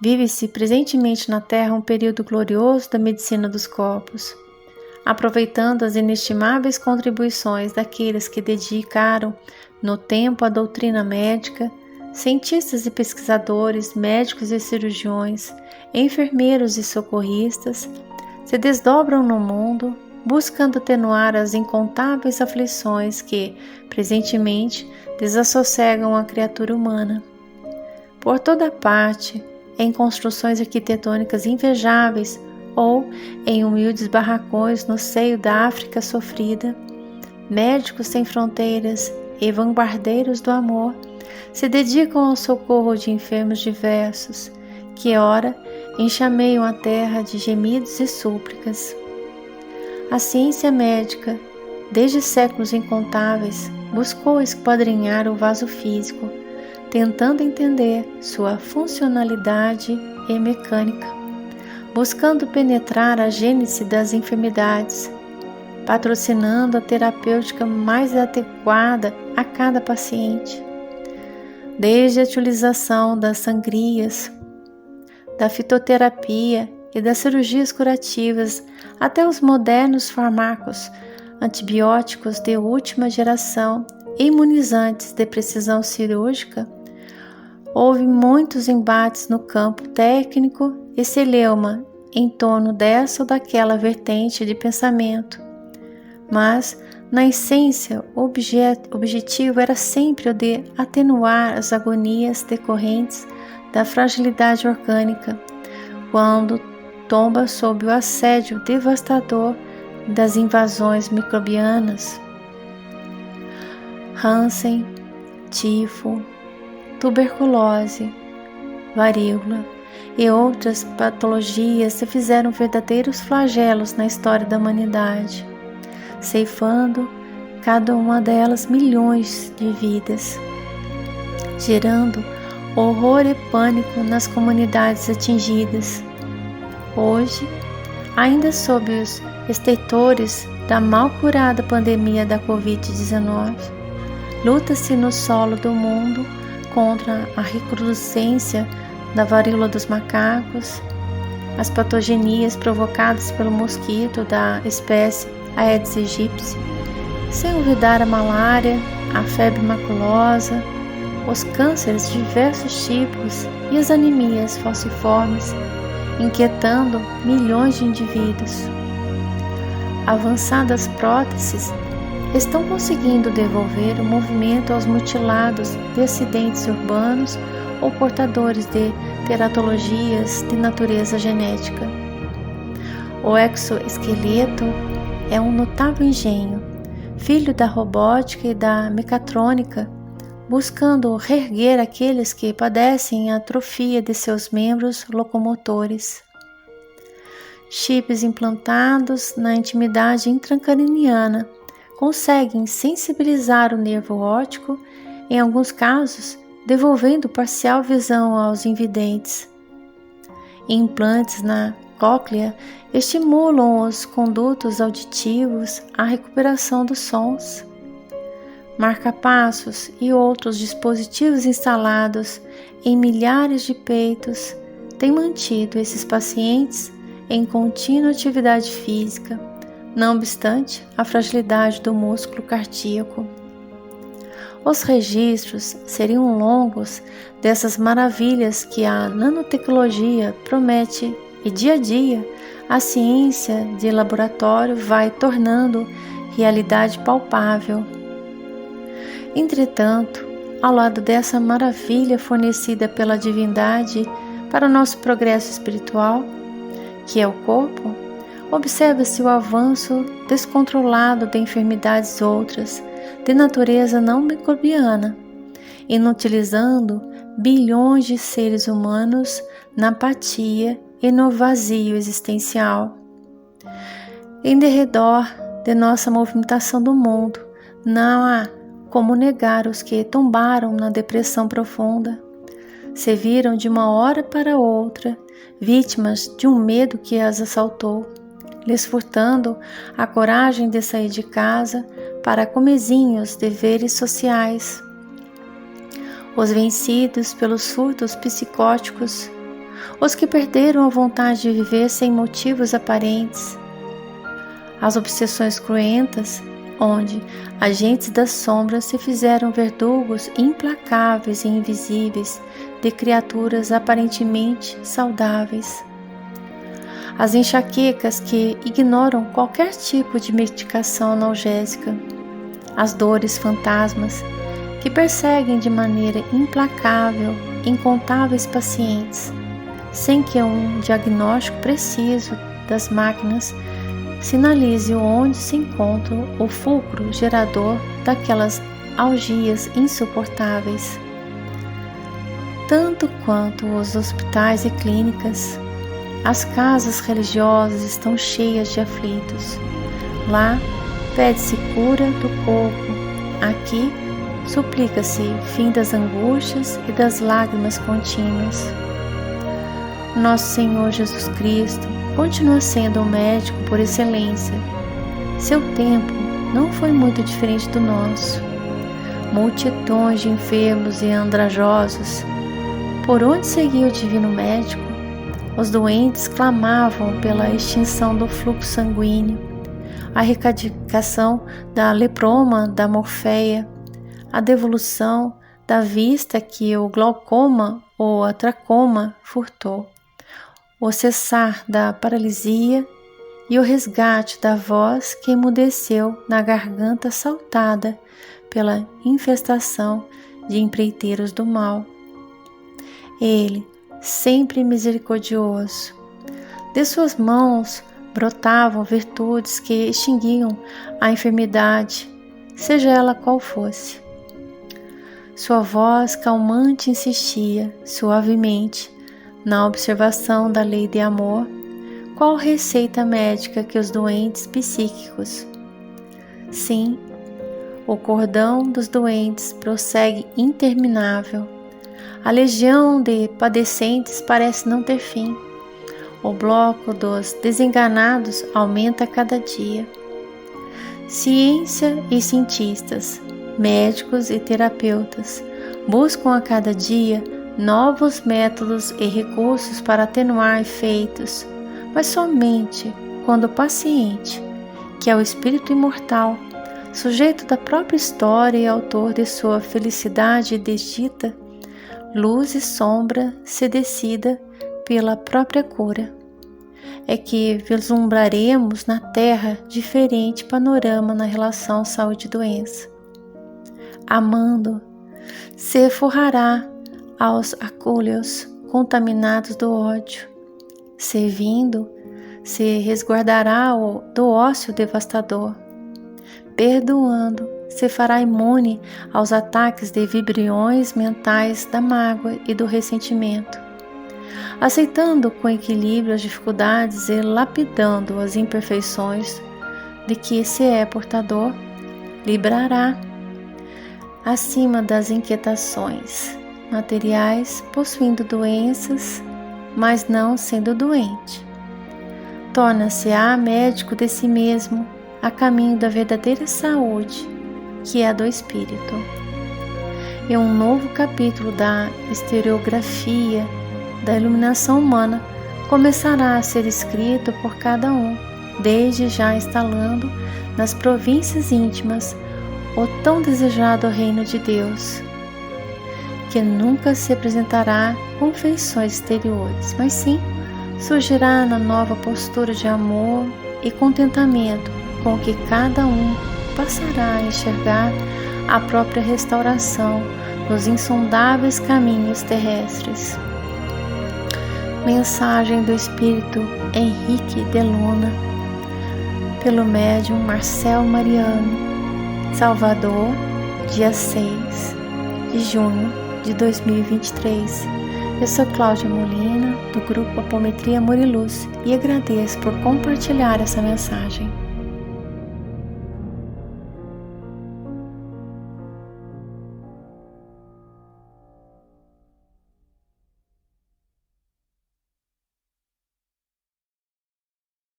Vive-se presentemente na Terra um período glorioso da medicina dos corpos. Aproveitando as inestimáveis contribuições daqueles que dedicaram no tempo a doutrina médica, cientistas e pesquisadores, médicos e cirurgiões, enfermeiros e socorristas, se desdobram no mundo, buscando atenuar as incontáveis aflições que, presentemente, desassossegam a criatura humana. Por toda parte, em construções arquitetônicas invejáveis ou em humildes barracões no seio da África sofrida, médicos sem fronteiras e vanguardeiros do amor se dedicam ao socorro de enfermos diversos, que ora enxameiam a terra de gemidos e súplicas. A ciência médica, desde séculos incontáveis, buscou esquadrinhar o vaso físico, tentando entender sua funcionalidade e mecânica, buscando penetrar a gênese das enfermidades, patrocinando a terapêutica mais adequada a cada paciente. Desde a utilização das sangrias, da fitoterapia e das cirurgias curativas até os modernos fármacos antibióticos de última geração e imunizantes de precisão cirúrgica, houve muitos embates no campo técnico e celeuma em torno dessa ou daquela vertente de pensamento. Mas, na essência, o objetivo era sempre o de atenuar as agonias decorrentes da fragilidade orgânica, quando tomba sob o assédio devastador das invasões microbianas. Hansen, tifo, tuberculose, varíola e outras patologias se fizeram verdadeiros flagelos na história da humanidade, ceifando cada uma delas milhões de vidas, gerando horror e pânico nas comunidades atingidas. Hoje, ainda sob os estertores da mal curada pandemia da Covid-19, luta-se no solo do mundo contra a recrudescência da varíola dos macacos, as patogenias provocadas pelo mosquito da espécie Aedes aegypti, sem olvidar a malária, a febre maculosa, os cânceres de diversos tipos e as anemias falciformes, inquietando milhões de indivíduos. Avançadas próteses estão conseguindo devolver o movimento aos mutilados de acidentes urbanos ou portadores de teratologias de natureza genética. O exoesqueleto é um notável engenho, filho da robótica e da mecatrônica, buscando reerguer aqueles que padecem a atrofia de seus membros locomotores. Chips implantados na intimidade intracraniana conseguem sensibilizar o nervo óptico, em alguns casos, devolvendo parcial visão aos invidentes. Implantes na cóclea estimulam os condutos auditivos à recuperação dos sons. Marca-passos e outros dispositivos instalados em milhares de peitos têm mantido esses pacientes em contínua atividade física, não obstante a fragilidade do músculo cardíaco. Os registros seriam longos dessas maravilhas que a nanotecnologia promete e dia a dia a ciência de laboratório vai tornando realidade palpável. Entretanto, ao lado dessa maravilha fornecida pela divindade para o nosso progresso espiritual, que é o corpo, observa-se o avanço descontrolado de enfermidades outras, de natureza não microbiana, inutilizando bilhões de seres humanos na apatia e no vazio existencial. Em derredor de nossa movimentação do mundo, não há como negar os que tombaram na depressão profunda, se viram de uma hora para outra vítimas de um medo que as assaltou, lhes furtando a coragem de sair de casa para comezinhos deveres sociais. Os vencidos pelos surtos psicóticos, os que perderam a vontade de viver sem motivos aparentes, as obsessões cruentas, onde agentes das sombras se fizeram verdugos implacáveis e invisíveis de criaturas aparentemente saudáveis, as enxaquecas que ignoram qualquer tipo de medicação analgésica, as dores fantasmas que perseguem de maneira implacável incontáveis pacientes, sem que um diagnóstico preciso das máquinas sinalize onde se encontra o fulcro gerador daquelas algias insuportáveis. Tanto quanto os hospitais e clínicas, as casas religiosas estão cheias de aflitos. Lá pede-se cura do corpo, aqui suplica-se fim das angústias e das lágrimas contínuas. Nosso Senhor Jesus Cristo continua sendo o médico por excelência. Seu tempo não foi muito diferente do nosso. Multidões de enfermos e andrajosos. Por onde seguia o divino médico, os doentes clamavam pela extinção do fluxo sanguíneo, a erradicação da leproma, da morfeia, a devolução da vista que o glaucoma ou a tracoma furtou, o cessar da paralisia e o resgate da voz que emudeceu na garganta assaltada pela infestação de empreiteiros do mal. Ele, sempre misericordioso, de suas mãos brotavam virtudes que extinguiam a enfermidade, seja ela qual fosse. Sua voz calmante insistia suavemente na observação da lei de amor, qual receita médica que os doentes psíquicos. Sim, o cordão dos doentes prossegue interminável. A legião de padecentes parece não ter fim. O bloco dos desenganados aumenta a cada dia. Ciência e cientistas, médicos e terapeutas buscam a cada dia novos métodos e recursos para atenuar efeitos, mas somente quando o paciente, que é o espírito imortal, sujeito da própria história e autor de sua felicidade desdita, luz e sombra se decida pela própria cura, é que vislumbraremos na Terra diferente panorama na relação saúde-doença. Amando, se forrará aos acúleos contaminados do ódio. Servindo, se resguardará do ócio devastador. Perdoando, se fará imune aos ataques de vibriões mentais da mágoa e do ressentimento. Aceitando com equilíbrio as dificuldades e lapidando as imperfeições de que se é portador, librará acima das inquietações materiais, possuindo doenças, mas não sendo doente. Torna-se-á médico de si mesmo, a caminho da verdadeira saúde, que é a do espírito. E um novo capítulo da historiografia da iluminação humana começará a ser escrito por cada um, desde já instalando nas províncias íntimas o tão desejado reino de Deus, que nunca se apresentará com feições exteriores, mas sim surgirá na nova postura de amor e contentamento com que cada um passará a enxergar a própria restauração nos insondáveis caminhos terrestres. Mensagem do Espírito Henrique de Luna, pelo médium Marcel Mariano, Salvador, dia 6 de junho de 2023. Eu sou Cláudia Molina, do grupo Apometria Amor e Luz, e agradeço por compartilhar essa mensagem.